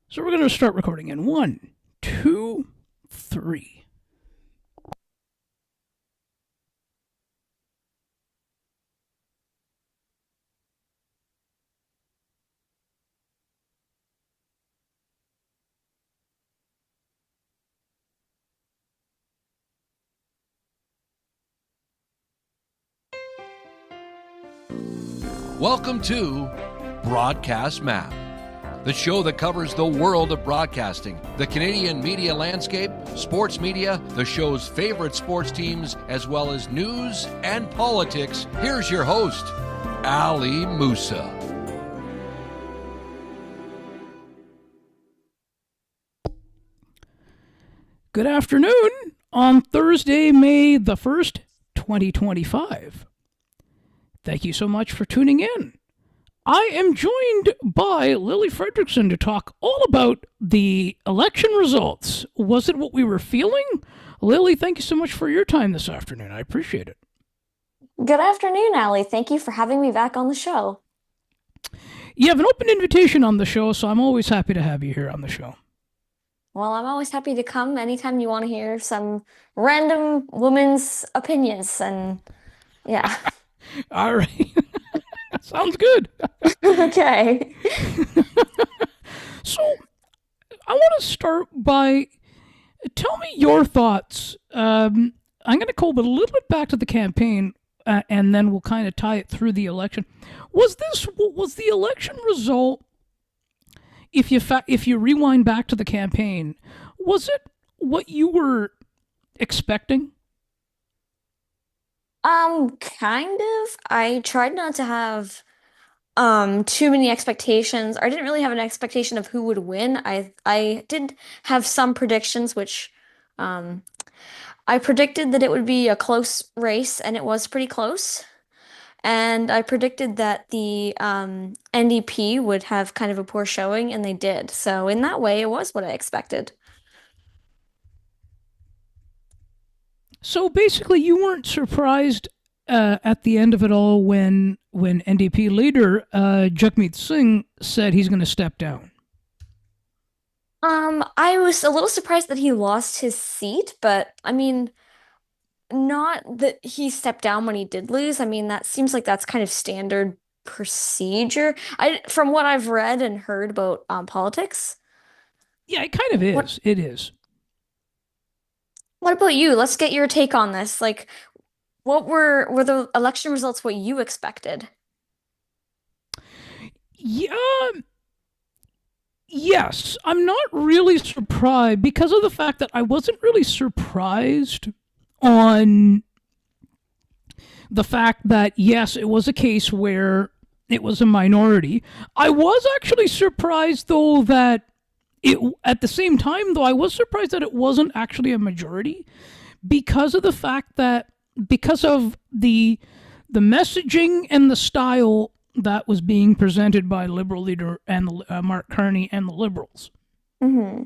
So we're going to start recording in 1, 2, 3. Welcome to Broadcast Map, the show that covers the world of broadcasting, the Canadian media landscape, sports media, the show's favorite sports teams, as well as news and politics. Here's your host, Ali Musa. Good afternoon on Thursday, May the 1st, 2025. Thank you so much for tuning in. I am joined by Lily Frederiksen to talk all about the election results. Was it what we were feeling? Lily, thank you so much for your time this afternoon. I appreciate it. Good afternoon, Ali. Thank you for having me back on the show. You have an open invitation on the show, so I'm always happy to have you here on the show. Well, I'm always happy to come anytime you want to hear some random woman's opinions. And yeah. All right. Sounds good. Okay. So, I want to start by tell me your thoughts. I'm going to call it a little bit back to the campaign, and then we'll kind of tie it through the election. Was the election result? If you rewind back to the campaign, was it what you were expecting? Kind of. I tried not to have too many expectations. I didn't really have an expectation of who would win. I did have some predictions, which um I predicted that it would be a close race, and it was pretty close. And I predicted that the NDP would have kind of a poor showing, and they did. So in that way, it was what I expected. So basically, you weren't surprised at the end of it all when NDP leader Jagmeet Singh said he's going to step down. I was a little surprised that he lost his seat, but I mean, not that he stepped down when he did lose. I mean, that seems like that's kind of standard procedure. From what I've read and heard about politics. Yeah, it kind of is. What It is. what about you? Let's get your take on this. Like, what were the election results what you expected? Yeah. Yes, I'm not really surprised because of the fact that I wasn't really surprised on the fact that yes, it was a case where it was a minority. I was actually surprised though that it at the same time though I was surprised that it wasn't actually a majority because of the fact that because of the messaging and the style that was being presented by Liberal leader and Mark Carney and the Liberals. Hmm.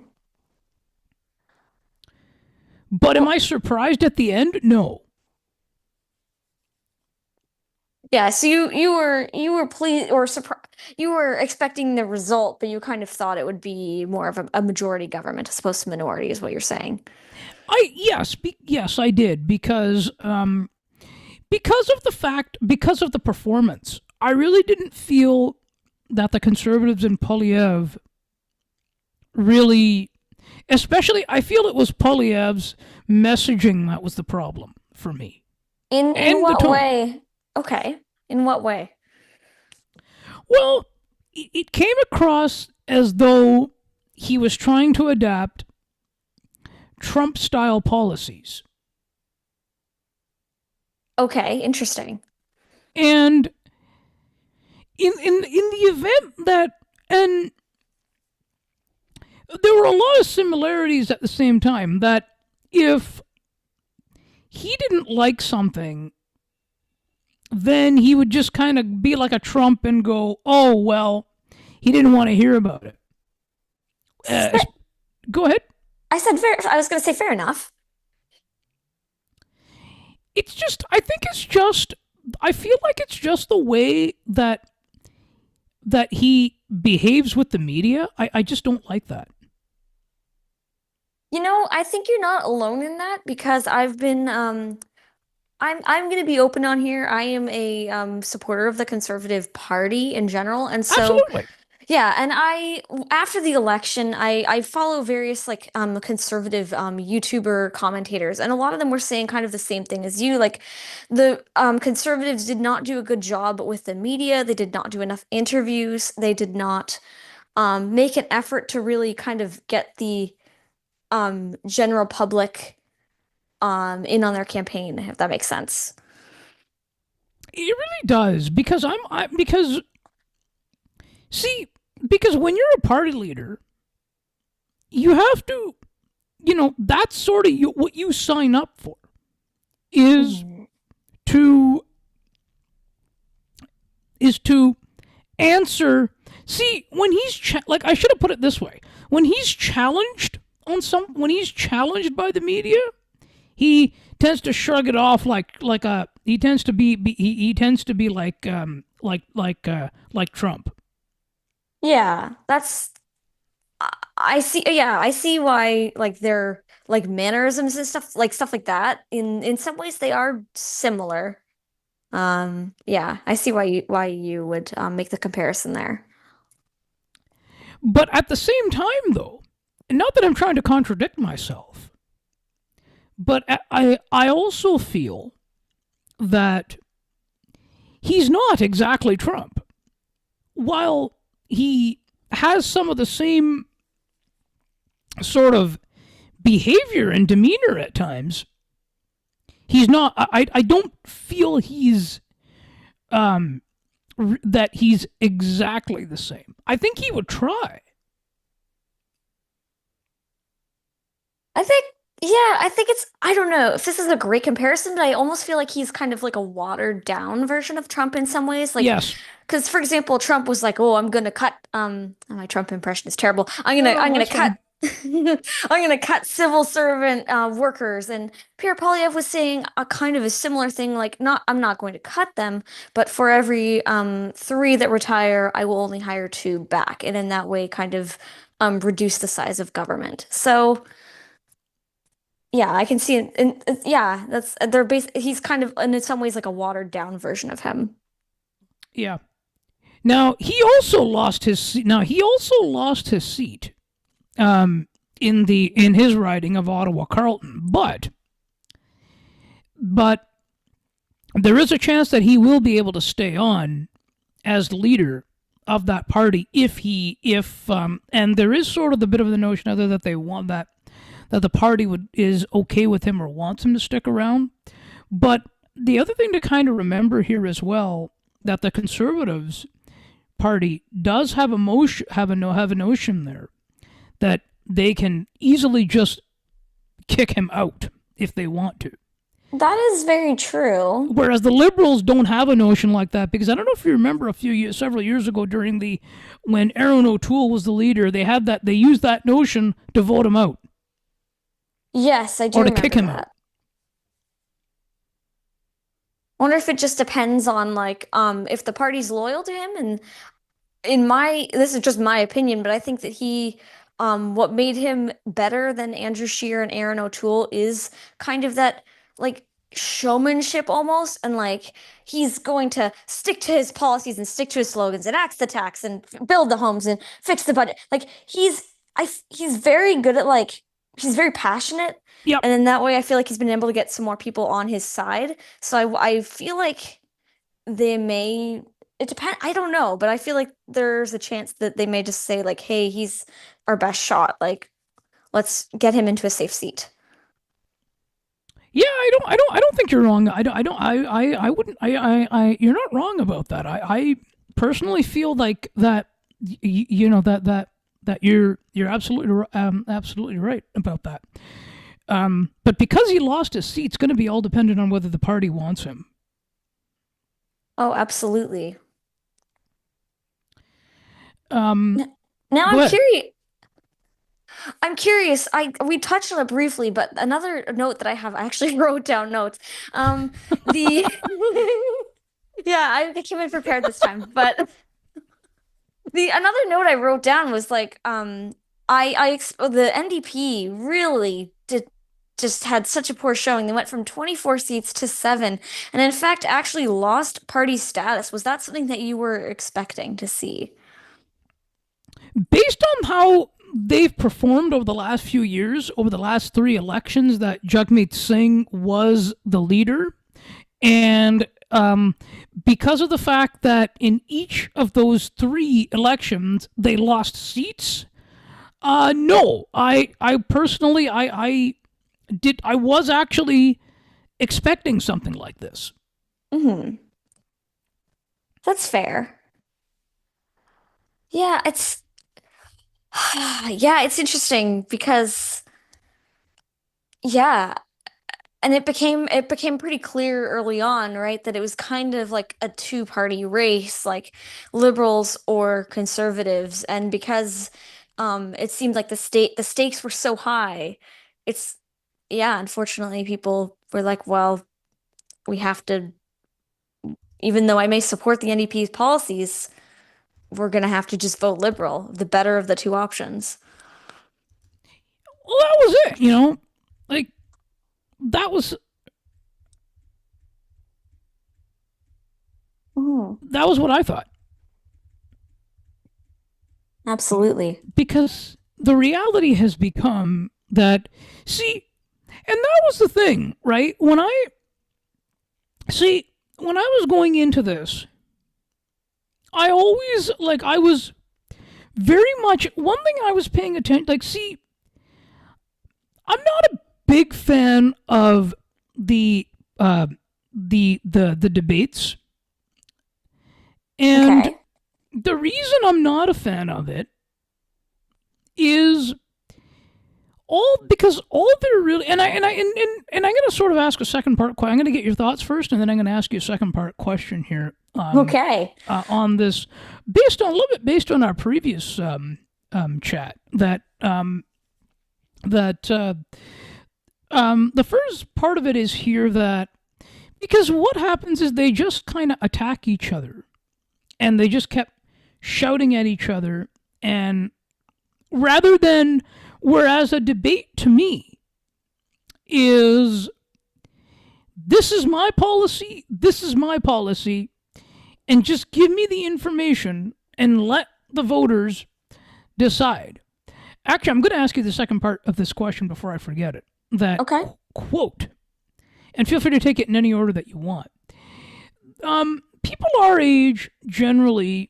But am Well, I surprised at the end? No. yeah, so you were pleased or surprised you were expecting the result, but you kind of thought it would be more of a majority government as opposed to minority, is what you're saying. Yes I did because of the fact because of the performance. I really didn't feel that the conservatives in Polyev really, especially I feel it was Polyev's messaging that was the problem for me In and the what tone. way? Okay. In what way? Well, it came across as though he was trying to adapt Trump style policies. Okay, interesting. And in the event that and there were a lot of similarities at the same time that if he didn't like something, then he would just kind of be like a Trump and go, "Oh well," he didn't want to hear about it. Uh, Fair, Go ahead. I said fair. I was going to say fair enough. It's just, I think it's just, I feel like it's just the way that behaves with the media, I just don't like that. I think you're not alone in that because I've been I'm going to be open on here. I am a supporter of the Conservative Party in general, and so Absolutely. yeah, and I after the election, I follow various like conservative YouTuber commentators, and a lot of them were saying kind of the same thing as you. Like the conservatives did not do a good job with the media. They did not do enough interviews. They did not make an effort to really kind of get the general public in on their campaign, if that makes sense. It really does because because see because when you're a party leader, you have to, that's sort of what you sign up for is Mhm. to to answer. See, when like I should have put it this way, when he's challenged when he's challenged by the media, he tends to shrug it off like a he tends to he tends to be like Trump. Yeah, I see. Yeah, I see why like their like mannerisms and stuff like that. In some ways, they are similar. Yeah, I see why you would make the comparison there. But at the same time, though, not that I'm trying to contradict myself, but I also feel that he's not exactly Trump. While he has some of the same sort of behavior and demeanor at times, he's not. I don't feel he's that he's exactly the same. I think he would try. I think, yeah, I think I don't know if this is a great comparison, but I almost feel like he's kind of like a watered down version of Trump in some ways. Like, Yes. because for example, Trump was like, "Oh, I'm gonna cut." My Trump impression is terrible. No, I'm no, gonna that's cut. fine. I'm gonna cut civil servant workers, and Pierre Poilievre was saying a kind of a similar thing. Like, not, I'm not going to cut them, but for every three that retire, I will only hire two back, and in that way, kind of reduce the size of government. So. Yeah, I can see it. And yeah, he's kind of in some ways like a watered down version of him. Yeah. Now he also lost his seat. Now he also lost his seat in his riding of Ottawa Carleton, but there is a chance that he will be able to stay on as the leader of that party if and there is sort of the bit of the notion other that they want that the party would is okay with him or wants him to stick around. But the other thing to kind of remember here as well that the Conservatives Party does have have a notion there that they can easily just kick him out if they want to. That is very true. Whereas the Liberals don't have a notion like that because I don't know if you remember several years ago during when Aaron O'Toole was the leader, they used that notion to vote him out Yes, I do or to kick remember him out. that. I wonder if it just depends on like if the party's loyal to him and this is just my opinion, but I think that what made him better than Andrew Scheer and Aaron O'Toole is kind of that like showmanship almost, and like he's going to stick to his policies and stick to his slogans and axe the tax and build the homes and fix the budget. Like he's very good at like he's very passionate, Yep. and in that way, I feel like he's been able to get some more people on his side. So I feel like they may it depends. I don't know, but I feel like there's a chance that they may just say like, "Hey, he's our best shot. Like, let's get him into a safe seat." Yeah, I don't think you're wrong. I wouldn't, you're not wrong about that. I personally feel like that, that you're absolutely right about that. But because he lost his seat, it's going to be all dependent on whether the party wants him. Oh, absolutely. Um, Now go I'm ahead. curious. I'm curious. I We touched on it briefly, but another note that I have, I actually wrote down notes. The yeah, I came in prepared this time, but The another note I wrote down was like, the NDP really did just had such a poor showing. They went from 24 seats to 7, and in fact actually lost party status. Was that something that you were expecting to see? Based on how they've performed over the last few years, over the last 3 elections that Jagmeet Singh was the leader, and because of the fact that in each of those 3 elections they lost seats, no, I personally, I was actually expecting something like this. Hmm. That's fair. Yeah, it's yeah, it's interesting because yeah, and it became pretty clear early on, right, that it was kind of like a two-party race, like liberals or conservatives, and because it seemed like the stakes were so high, it's yeah, unfortunately people were like, well, we have to, even though I may support the NDP's policies, we're gonna have to just vote liberal, the better of the two options. Well, that was it, like that was Mhm. that was what I thought. Absolutely. Because the reality has become that, see, and that was the thing, right? When I was going into this, I was very much, one thing I was paying attention, like, see, I'm not a big fan of the, the debates. And Okay. the reason I'm not a fan of it is all because all they're really, and I'm gonna sort of ask a second part. I'm gonna get your thoughts first, and then I'm gonna ask you a second part question here Okay. on this, based on a little bit based on our previous chat that the first part of it is here that because what happens is they just kind of attack each other, and they just kept shouting at each other, and rather than, whereas a debate to me is, this is my policy, this is my policy, and just give me the information and let the voters decide. Actually, I'm going to ask you the second part of this question before I forget it. That Okay. quote, and feel free to take it in any order that you want. People our age generally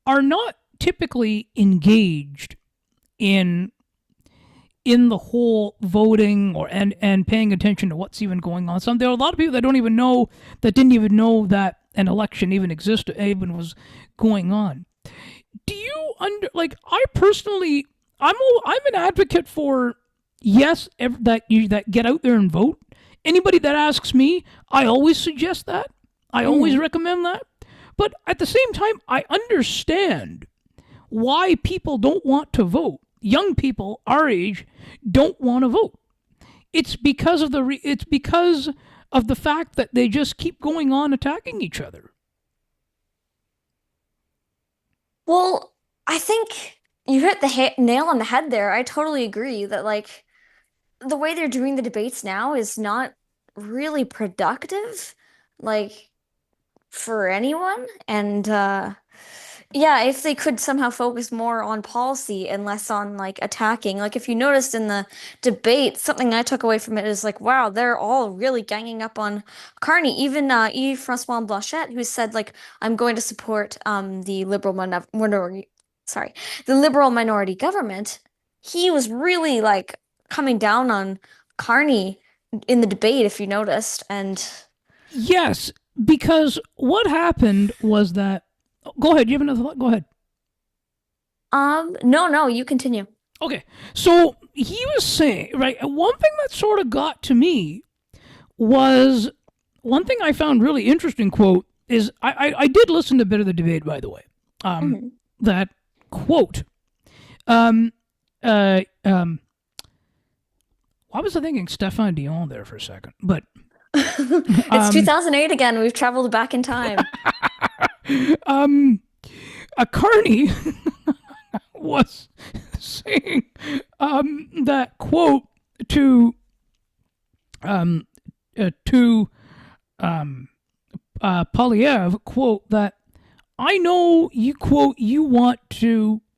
are not typically engaged in the whole voting or and paying attention to what's even going on. There are a lot of people that don't even know, that didn't even know that an election even existed, even was going on. Do you like? I personally, I'm an advocate for, yes, that get out there and vote. Anybody that asks me, I always suggest that. I always Mm. recommend that. But at the same time, I understand why people don't want to vote. Young people our age don't want to vote. It's because of the fact that they just keep going on attacking each other. Well, I think you hit the nail on the head there. I totally agree that like the way they're doing the debates now is not really productive, like for anyone. And yeah, if they could somehow focus more on policy and less on like attacking. Like if you noticed in the debate, something I took away from it is like, wow, they're all really ganging up on Carney. Even Yves-François Blanchet, who said like, I'm going to support the minority, sorry, the liberal minority government. He was really like coming down on Carney in the debate, if you noticed. And Yes, because what happened was that. Go ahead. You have another thought? Go ahead. no, no, you continue. Okay. So he was saying, right, one thing that sort of got to me was one thing I found really interesting. Quote is I did listen to a bit of the debate, by the way. Mhm. That quote. Um, uh, um, why was I thinking Stefan Dion there for a second? But It's 2008 again. We've traveled back in time. um, Carney was saying that quote to Polyev, quote, that I know you, quote, you wanted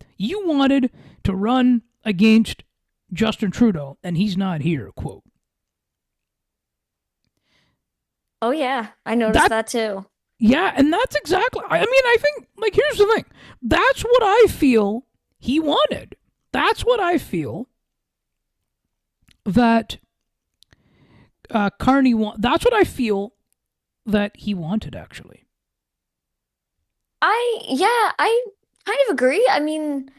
to run against Justin Trudeau and he's not here, quote. Oh yeah, I noticed that too. Yeah, and that's exactly, I mean, I think, like, here's the thing. That's what I feel he wanted. That's what I feel that Carney that's what I feel that he wanted, actually. I kind of agree. I mean,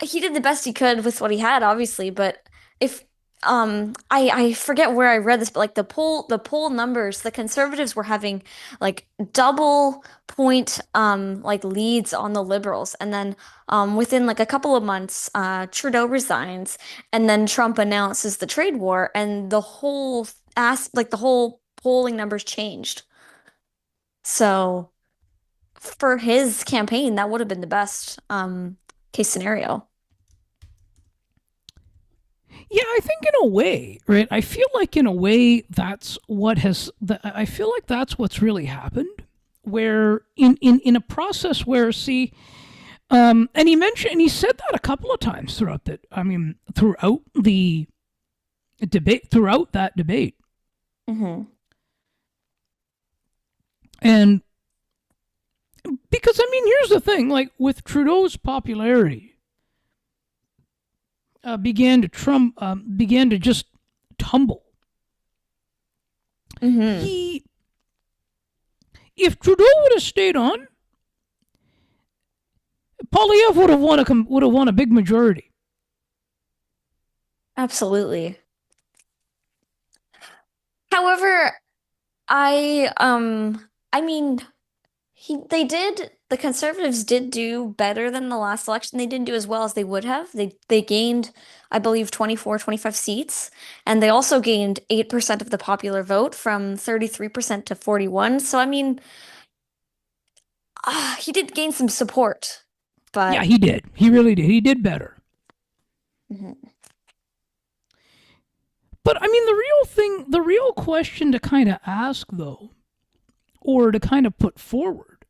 he did the best he could with what he had, obviously, but if I forget where I read this, but like the poll numbers, the conservatives were having like double point like leads on the liberals, and then within like a couple of months Trudeau resigns, and then Trump announces the trade war, and the whole polling numbers changed. So for his campaign, that would have been the best case scenario. Yeah, I think in a way, right? I feel like in a way that's what has. I feel like that's what's really happened. Where in a process where, see, and he said that a couple of times throughout the. I mean, throughout the debate, throughout that debate, Hmm. and because I mean, here's the thing: like with Trudeau's popularity, began to just tumble. Hmm. He, if Trudeau would have stayed on, Polyev would have won a big majority. Absolutely. However, I mean, the conservatives did do better than the last election. They didn't do as well as they would have. They gained, I believe, 24, 25 seats, and they also gained 8% of the popular vote from 33% to 41. So I mean, he did gain some support, Yeah, but he did. He really did. He did better. mhm. But I mean, the real question to kind of ask, though, or to kind of put forward,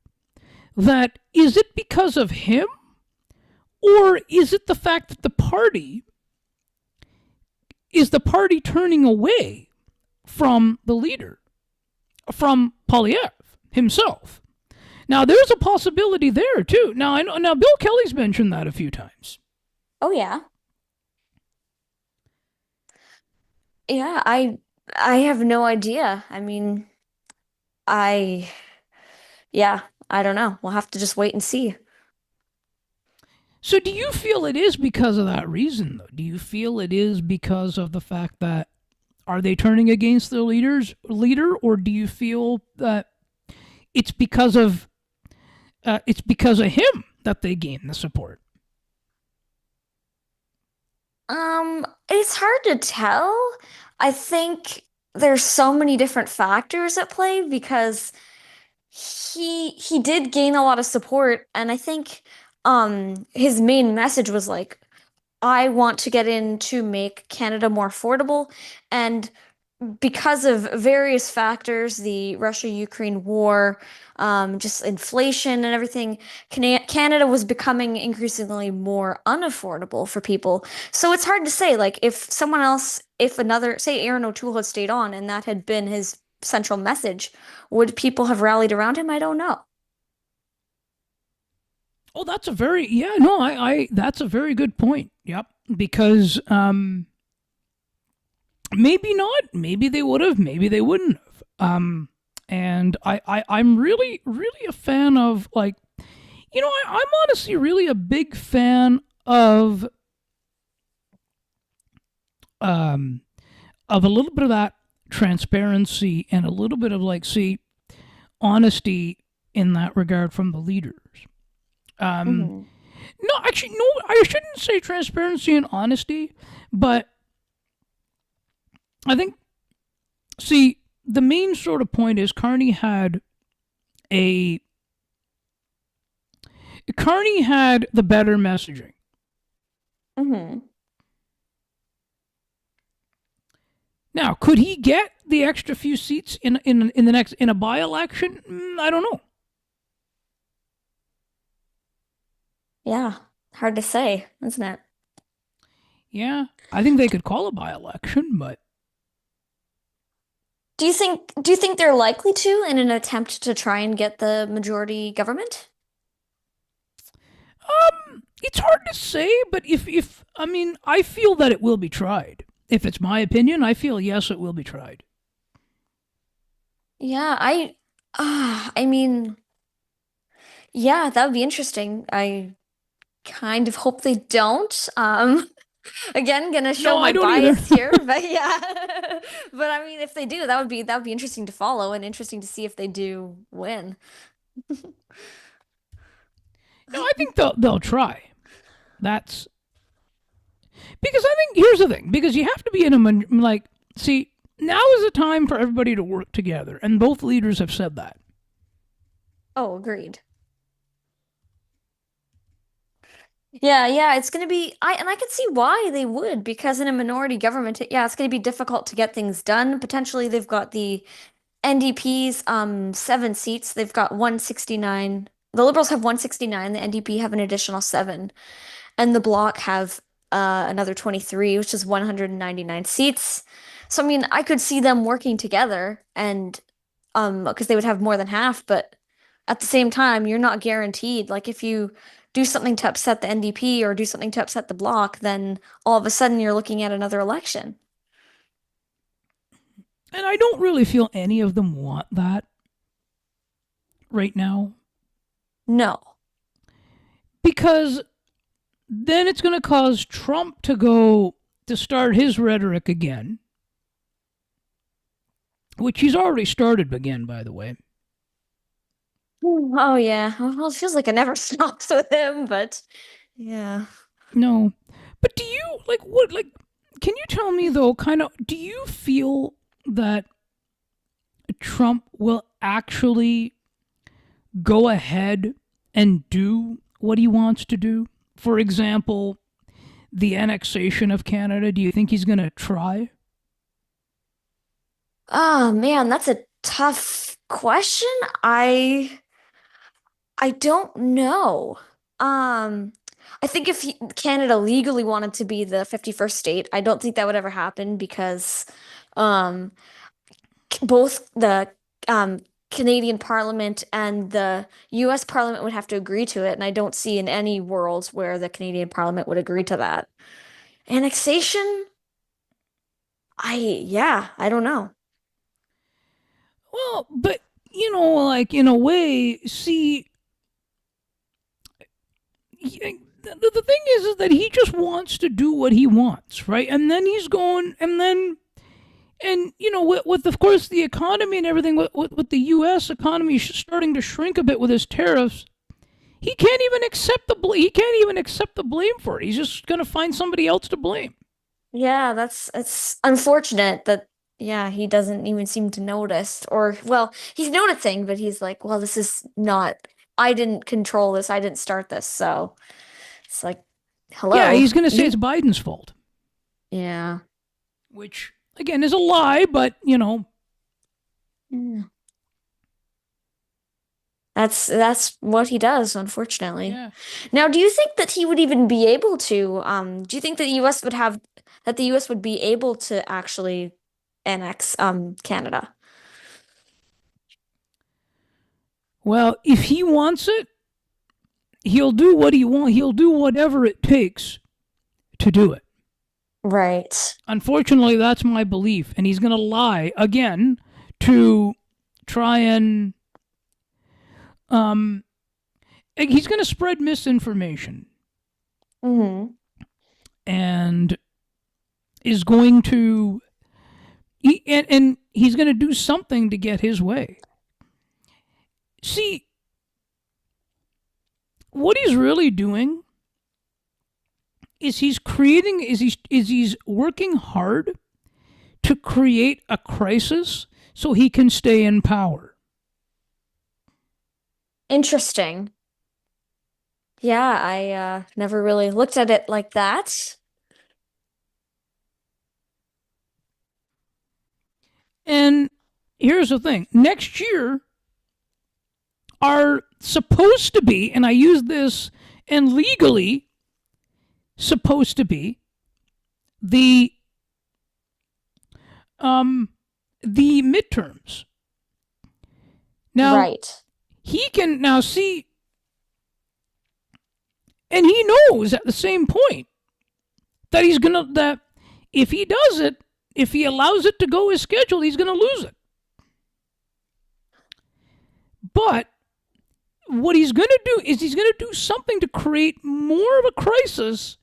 that is it because of him, or is it the fact that the party turning away from the leader, from Polyev himself? Now, there's a possibility there too. Now, I know. Now, Bill Kelly's mentioned that a few times. Oh yeah. Yeah, I have no idea. I mean, I yeah, I don't know. We'll have to just wait and see. So, do you feel it is because of that reason, though? Do you feel it is because of the fact that are they turning against their leader, or do you feel that it's because of him that they gain the support? It's hard to tell. I think there's so many different factors at play because he did gain a lot of support, and I think his main message was like, I want to get in to make Canada more affordable, and because of various factors, the Russia-Ukraine war, just inflation and everything, Canada was becoming increasingly more unaffordable for people. So it's hard to say, like, if another, say Aaron O'Toole had stayed on and that had been his central message, would people have rallied around him? I don't know. Oh, that's a very yeah. No, I that's a very good point. Yep, because maybe not. Maybe they would have. Maybe they wouldn't have. And I'm really a fan of, like, I'm honestly really a big fan um of a little bit of that transparency and a little bit of, like, see, honesty in that regard from the leaders. Um, Hmm. no, actually, no, I shouldn't say transparency and honesty, but I think, see, the main sort of point is Carney had a Carney had the better messaging. Mm-hmm. Now, could he get the extra few seats in the next in a by-election? I don't know. Yeah, hard to say, isn't it? Yeah, I think they could call a by-election, but Do you think they're likely to in an attempt to try and get the majority government? it's hard to say. But if I mean, I feel that it will be tried. If it's my opinion, I feel yes, it will be tried. Yeah, I mean, yeah, that would be interesting. I kind of hope they don't. Again, gonna show No, I my don't either. bias here, but yeah. But I mean, if they do, that would be interesting to follow and interesting to see if they do win. No, I think they'll try. That's because I think here's the thing. Because you have to be in a like. See, now is the time for everybody to work together, and both leaders have said that. Oh, agreed. Yeah, yeah, it's gonna be I can see why they would because in a minority government, yeah, it's gonna be difficult to get things done. Potentially they've got the NDP's 7 seats. They've got 169. The Liberals have 169, the NDP have an additional 7, and the Bloc have another 23, which is 199 seats. So I mean, I could see them working together and because they would have more than half, but at the same time, you're not guaranteed. Like if you do something to upset the NDP or do something to upset the Bloc, then all of a sudden you're looking at another election. And I don't really feel any of them want that right now No. because then it's going to cause Trump to start his rhetoric again, which he's already started again, by the way. Oh yeah. Well, it feels like it never stops with him, but yeah. No, but do you like what like? Can you tell me though? Kind of, do you feel that Trump will actually go ahead and do what he wants to do? For example, the annexation of Canada. Do you think he's going to try? Oh man, that's a tough question. I I don't know. Um, I think if Canada legally wanted to be the 51st state, I don't think that would ever happen because um, both the um, Canadian Parliament and the US Parliament would have to agree to it, and I don't see in any world where the Canadian Parliament would agree to that. Annexation? Yeah, I don't know. Well, but like in a way, see, the thing is that he just wants to do what he wants, right? And then he's going, and with of course the economy and everything, with the U.S. economy starting to shrink a bit with his tariffs, he can't even accept he can't even accept the blame for it. He's just going to find somebody else to blame. Yeah, that's it's unfortunate that yeah, he doesn't even seem to notice or well, he's noticing, but he's like, well, this is not I didn't control this. I didn't start this. So it's like, Yeah, hello. he's going to say You it's Biden's fault, yeah. which again is a lie, but Yeah. That's what he does, unfortunately. yeah. Now, do you think that he would even be able to do you think that the US would be able to actually annex Canada? Well, if he wants it, he'll do what he wants. He'll do whatever it takes to do it. Right. Unfortunately, that's my belief, and he's going to lie again to try and um he's going to spread misinformation Mm-hmm. and is going to and he's going to do something to get his way. See, what he's really doing is he's working hard to create a crisis so he can stay in power. Interesting. Yeah, I never really looked at it like that. And here's the thing next year are supposed to be, and I use this, and legally supposed to be, the um the midterms. Now Right. he can now see, and he knows at the same point that he's gonna that if he does it, if he allows it to go as scheduled, he's gonna lose it. But what he's gonna do is he's gonna do something to create more of a crisis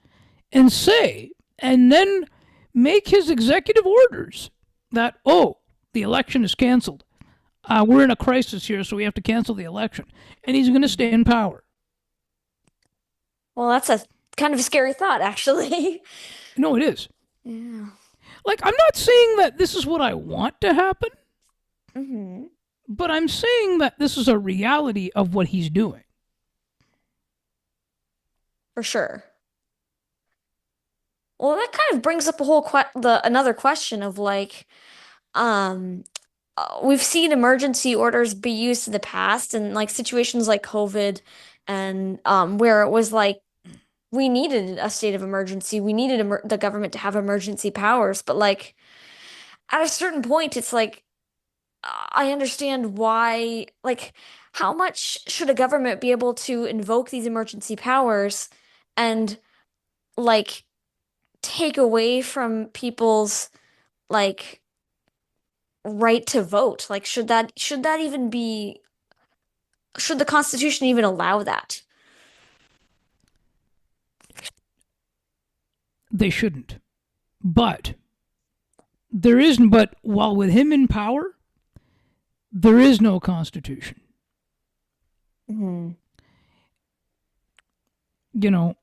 and say, and then make his executive orders that, oh, the election is canceled. We're in a crisis here, so we have to cancel the election. And he's going to stay in power. Well, that's a kind of a scary thought, actually. No, it is. Yeah. Like, I'm not saying that this is what I want to happen, Hmm. but I'm saying that this is a reality of what he's doing. For sure. Well, that kind of brings up a whole another question of like, um, we've seen emergency orders be used in the past and like situations like COVID and where it was like we needed a state of emergency. We needed the government to have emergency powers, but like at a certain point, it's like I understand why, like, how much should a government be able to invoke these emergency powers and like take away from people's like right to vote? Like, should that even be should the Constitution even allow that? They shouldn't. But but while with him in power, there is no constitution. Hmm. You know,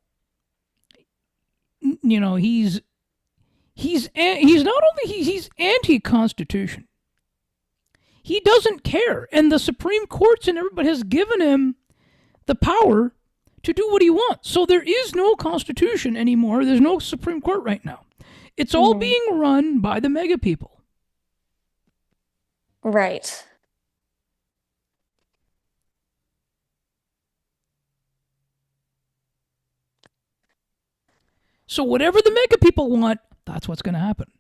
he's not only he's anti-constitution. He doesn't care, and the Supreme Courts and everybody has given him the power to do what he wants. So there is no constitution anymore. There's no Supreme Court right now. It's all Hmm. being run by the mega people. Right. So whatever the mega people want, that's what's going to happen.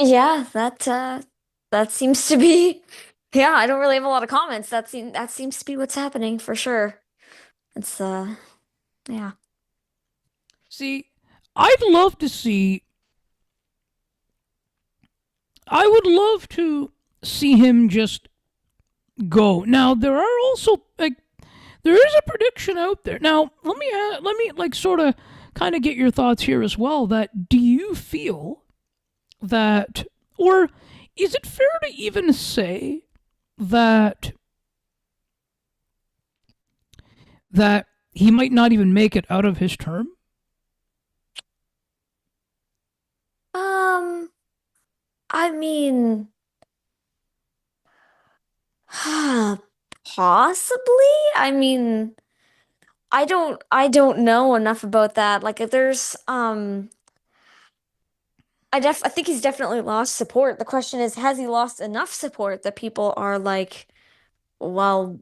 Yeah, that seems to be yeah, I don't really have a lot of comments. That seems to be what's happening for sure. It's yeah. See, I'd love to see. I would love to see him just go. Now there are also like there is a prediction out there. Now let me like sort of kind of get your thoughts here as well. That do you feel that, or is it fair to even say that that he might not even make it out of his term? Um, I mean, possibly. I mean, I don't know enough about that. Like if there's I think he's definitely lost support. The question is, has he lost enough support that people are like, well,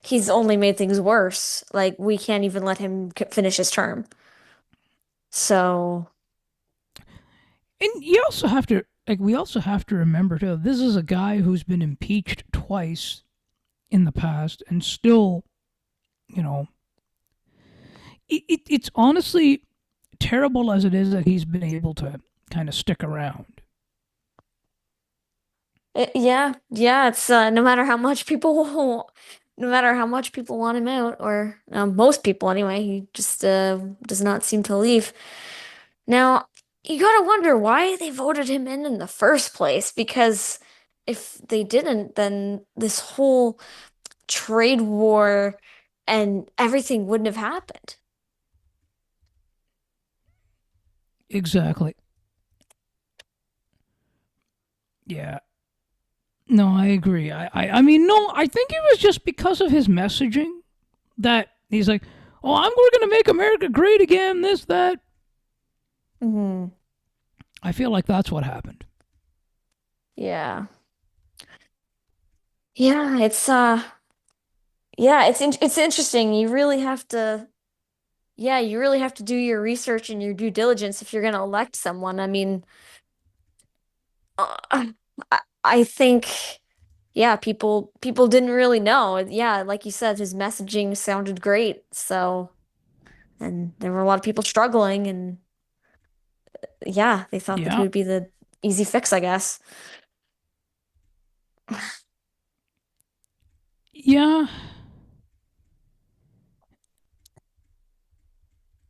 he's only made things worse. Like we can't even let him finish his term. So, And you also have to like we also have to remember too. This is a guy who's been impeached twice in the past, and still, you know, it's honestly terrible as it is that he's been able to kind of stick around. yeah, yeah, it's no matter how much people want him out, or most people anyway, he just does not seem to leave. Now, you gotta wonder why they voted him in the first place, because if they didn't, then this whole trade war and everything wouldn't have happened. Exactly. Yeah. No, I agree. I mean, no, I think it was just because of his messaging that he's like, oh, we're going to make America great again, this, that. Hmm. I feel like that's what happened. Yeah. Yeah, it's interesting. You really have to Yeah, you really have to do your research and your due diligence if you're going to elect someone. I mean, uh, I think yeah, people didn't really know. Yeah, like you said, his messaging sounded great. So, and there were a lot of people struggling and yeah, they thought that he Yeah. would be the easy fix, I guess. Yeah.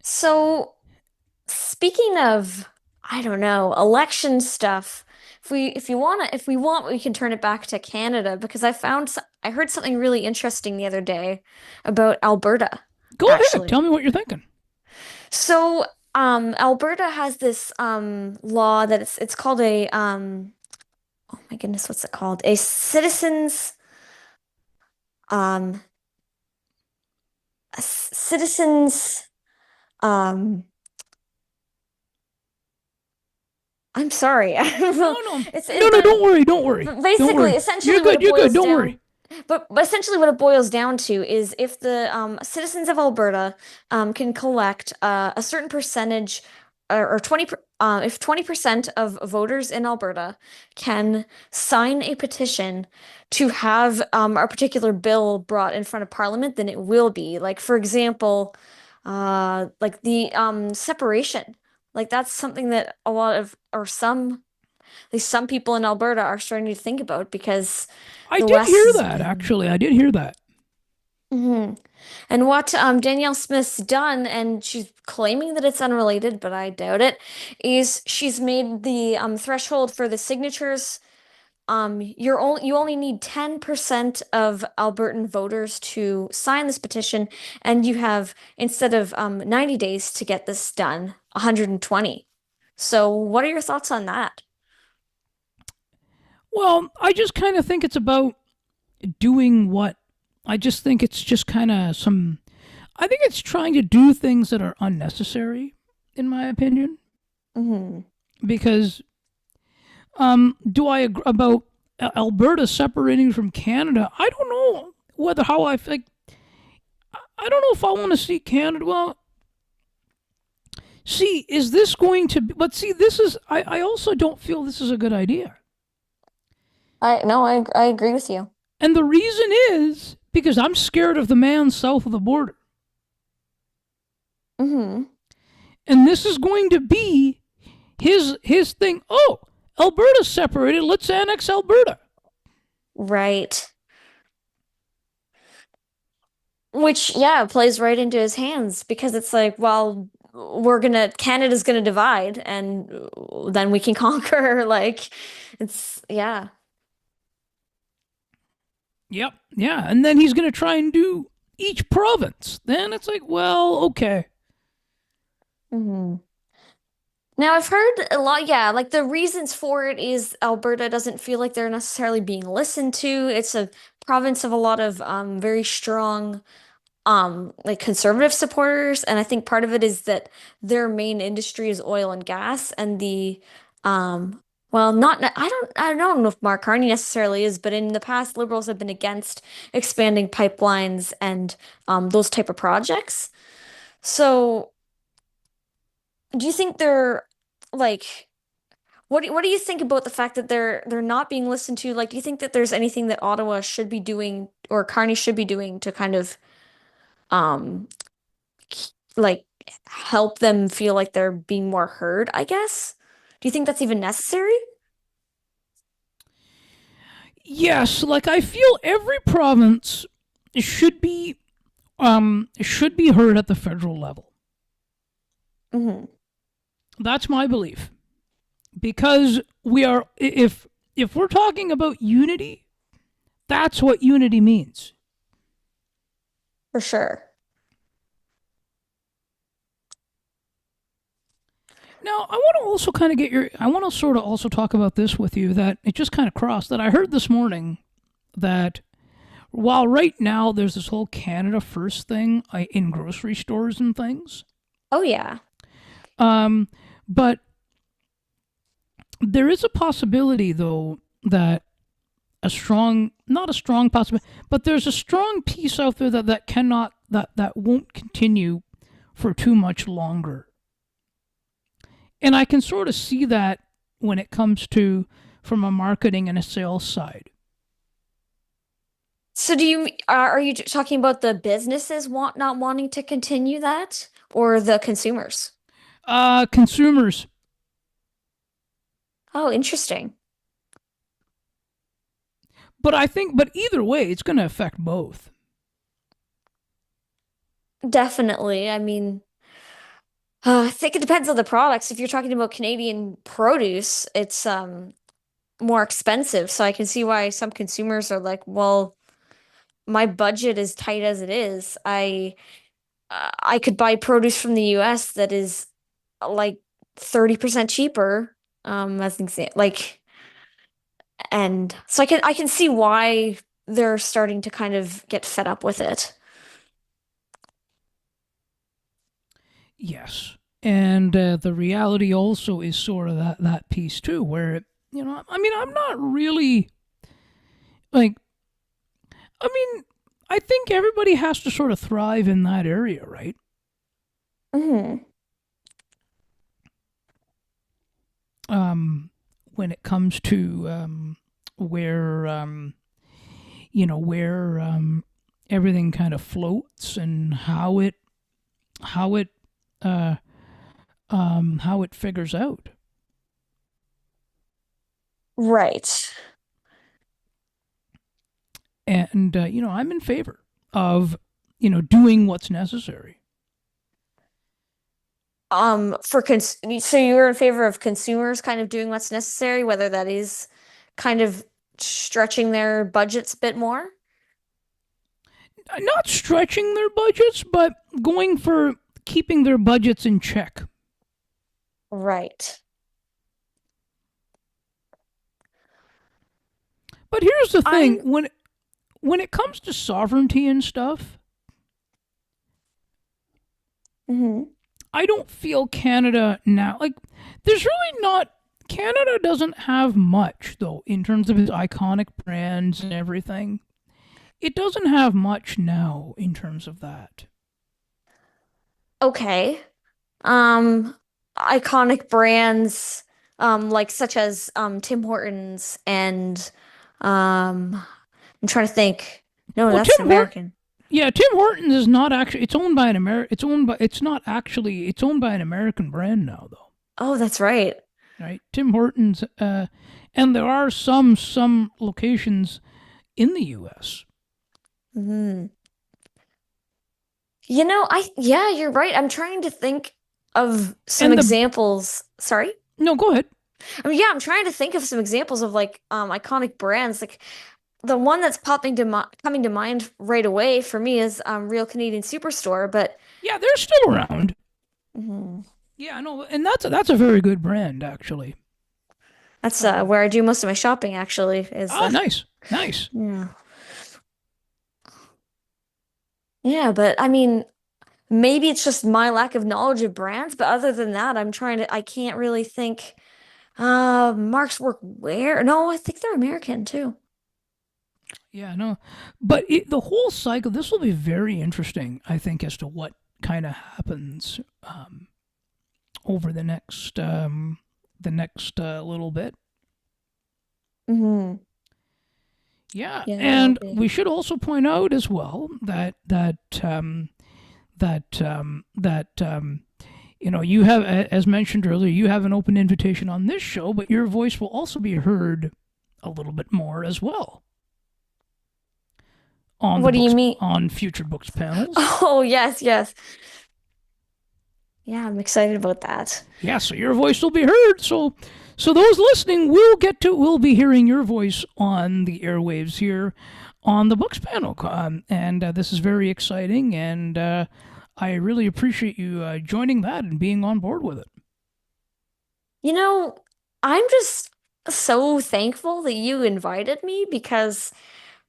So, speaking of, I don't know, election stuff, if we want, we can turn it back to Canada because I heard something really interesting the other day about Alberta, Go ahead. actually. Tell me what you're thinking. So, Alberta has this law that it's called oh my goodness, what's it called? A citizens um a citizens um I'm sorry. No, no. It's No, it, no, but don't worry. Don't worry. Don't basically, worry. You're essentially, what good. it You're good. boils Don't worry. down, but essentially, what it boils down to is if the citizens of Alberta can collect a certain percentage, or 20, if 20% of voters in Alberta can sign a petition to have a particular bill brought in front of Parliament, then it will be. Like, for example, like the separation. Like that's something that a lot of, or some at least some people in Alberta are starting to think about because I the did West hear has that, been. actually. I did hear that. Mhm. And what Danielle Smith's done, and she's claiming that it's unrelated, but I doubt it, is she's made the threshold for the signatures. You only need 10% of Albertan voters to sign this petition, and you have instead of 90 days to get this done, 120. So, what are your thoughts on that? Well, I just kind of think it's about doing what. I just think it's just kind of some. I think it's trying to do things that are unnecessary, in my opinion. Hmm. Because do I agree about Alberta separating from Canada? I don't know whether how I think. I don't know if I want to see Canada. Well, see, is this going to? But see, this is. I also don't feel this is a good idea. I no, I agree with you. And the reason is because I'm scared of the man south of the border. Hmm. And this is going to be his thing. Oh, Alberta's separated. Let's annex Alberta. Right. Which, yeah, plays right into his hands because it's like, well, Canada's gonna divide and then we can conquer. Like, yeah. Yep. Yeah. And then he's going to try and do each province. Then it's like, well, okay. Hmm. Now, I've heard a lot, yeah, like the reasons for it is Alberta doesn't feel like they're necessarily being listened to. It's a province of a lot of very strong like conservative supporters, and I think part of it is that their main industry is oil and gas and the um well, not I don't know if Mark Carney necessarily is, but in the past liberals have been against expanding pipelines and those type of projects. So do you think they're like what do you think about the fact that they're not being listened to? Like, do you think that there's anything that Ottawa should be doing or Carney should be doing to kind of um like help them feel like they're being more heard, I guess? Do you think that's even necessary? Yes, like I feel every province should be heard at the federal level. Hmm. That's my belief. Because we are if we're talking about unity, that's what unity means. For sure. Now, I want to also kind of get your. I want to sort of also talk about this with you that it just kind of crossed that I heard this morning that while right now there's this whole Canada First thing in grocery stores and things, Oh yeah. um, but there is a possibility though that not a strong possibility, but there's a strong piece out there that cannot that won't continue for too much longer. And I can sort of see that when it comes to from a marketing and a sales side. So do you are you talking about the businesses not wanting to continue that or the consumers? Consumers, Oh, interesting. but either way, it's going to affect both. Definitely. I mean, I think it depends on the products. If you're talking about Canadian produce, it's more expensive. So I can see why some consumers are like, well, my budget is tight as it is. I could buy produce from the US that is like 30% cheaper, as an example. Like, and so I can see why they're starting to kind of get fed up with it. Yes, and the reality also is sort of that piece too, where I mean, I'm not really like, I mean, I think everybody has to sort of thrive in that area, right? Hmm. Um, when it comes to where where everything kind of floats and how it uh, how it figures out. Right. And I'm in favor of doing what's necessary. So you're in favor of consumers kind of doing what's necessary, whether that is kind of stretching their budgets a bit more? Not stretching their budgets, but going for keeping their budgets in check. Right. But here's the thing: I'm when it comes to sovereignty and stuff, Mhm. I don't feel Canada now. Like, there's really not. Canada doesn't have much, though, in terms of its iconic brands and everything. It doesn't have much now in terms of that. Okay. Um, Iconic brands, like such as Tim Hortons and um, I'm trying to think. No, Well, that's Tim Hortons. American. Yeah, Tim Hortons is not actually. It's owned by an Amer. It's owned by. It's not actually. It's owned by an American brand now, though. Oh, that's right. Right, Tim Hortons. And there are some locations in the U.S. Hmm. Yeah, you're right. I'm trying to think of some And the examples. Sorry? no, go ahead. I mean, yeah, I'm trying to think of some examples of like iconic brands. Like the one that's coming to mind right away for me is Real Canadian Superstore, but Yeah, they're still around. mhm. Yeah, no, and that's a very good brand actually. That's Um, where I do most of my shopping actually is nice, nice. yeah. Yeah, but I mean, maybe it's just my lack of knowledge of brands, but other than that, I can't really think Mark's work where? No, I think they're American too. Yeah, no, but the whole cycle. This will be very interesting, I think, as to what kind of happens over the next little bit. Hmm. Yeah, Yeah, it will and be. we should also point out as well that you have, as mentioned earlier, you have an open invitation on this show, but your voice will also be heard a little bit more as well on the What do you books mean? on future books panels. Oh, yes, yes. Yeah, I'm excited about that. Yeah, so your voice will be heard. So those listening will be hearing your voice on the airwaves here on the books panel, and this is very exciting, and I really appreciate you joining that and being on board with it. You know, I'm just so thankful that you invited me because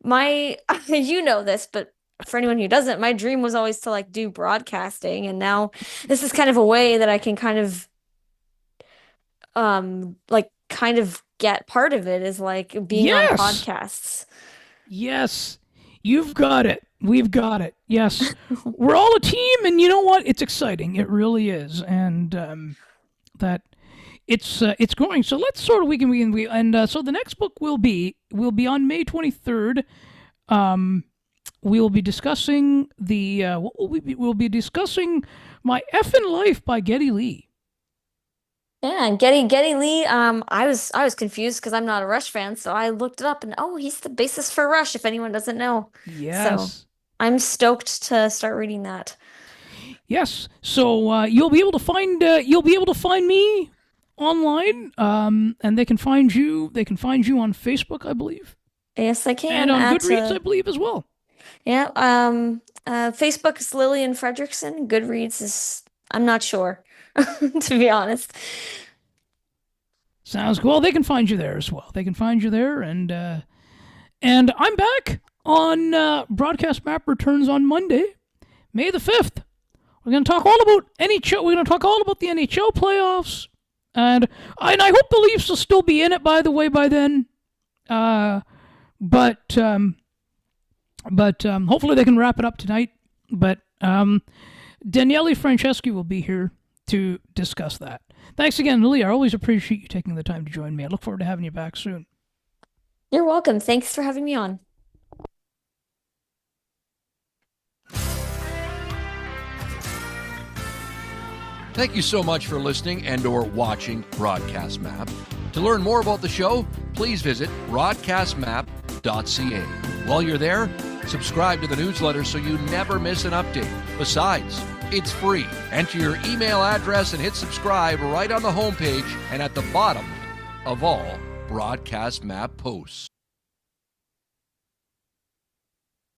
my, you know this, but for anyone who doesn't, my dream was always to like do broadcasting, and now this is kind of a way that I can kind of like kind of get part of it is like being on Yes. podcasts. Yes. You've got it. We've got it. Yes. We're all a team, and you know what? It's exciting. It really is. And that it's growing. So let's sort of we and so the next book will be on May 23rd. We will be discussing what will we be, we'll be discussing My Effin' Life by Geddy Lee. Yeah, and Getty Lee, I was confused because I'm not a Rush fan, so I looked it up and oh, he's the bassist for Rush, if anyone doesn't know. So Yes. I'm stoked to start reading that. Yes. So you'll be able to find me online, and they can find you. They can find you on Facebook, I believe, Yes, I and can on at Goodreads, I believe, as well. yeah, Facebook is Lillian Frederickson. Goodreads is I'm not sure, to be honest. Sounds cool. They can find you there as well. They can find you there, and I'm back on Broadcast Map returns on Monday, May the 5th. We're going to talk all about NHL. We're going to talk all about the NHL playoffs, and I hope the Leafs will still be in it. By the way, by then, uh, but hopefully they can wrap it up tonight. But Daniele Franceschi will be here to discuss that. Thanks again, Lily. I always appreciate you taking the time to join me. I look forward to having you back soon. You're welcome. Thanks for having me on. Thank you so much for listening and or watching Broadcast Map. To learn more about the show, please visit broadcastmap.ca. While you're there, subscribe to the newsletter so you never miss an update. Besides, it's free. Enter your email address and hit subscribe right on the homepage and at the bottom of all Broadcast Map posts.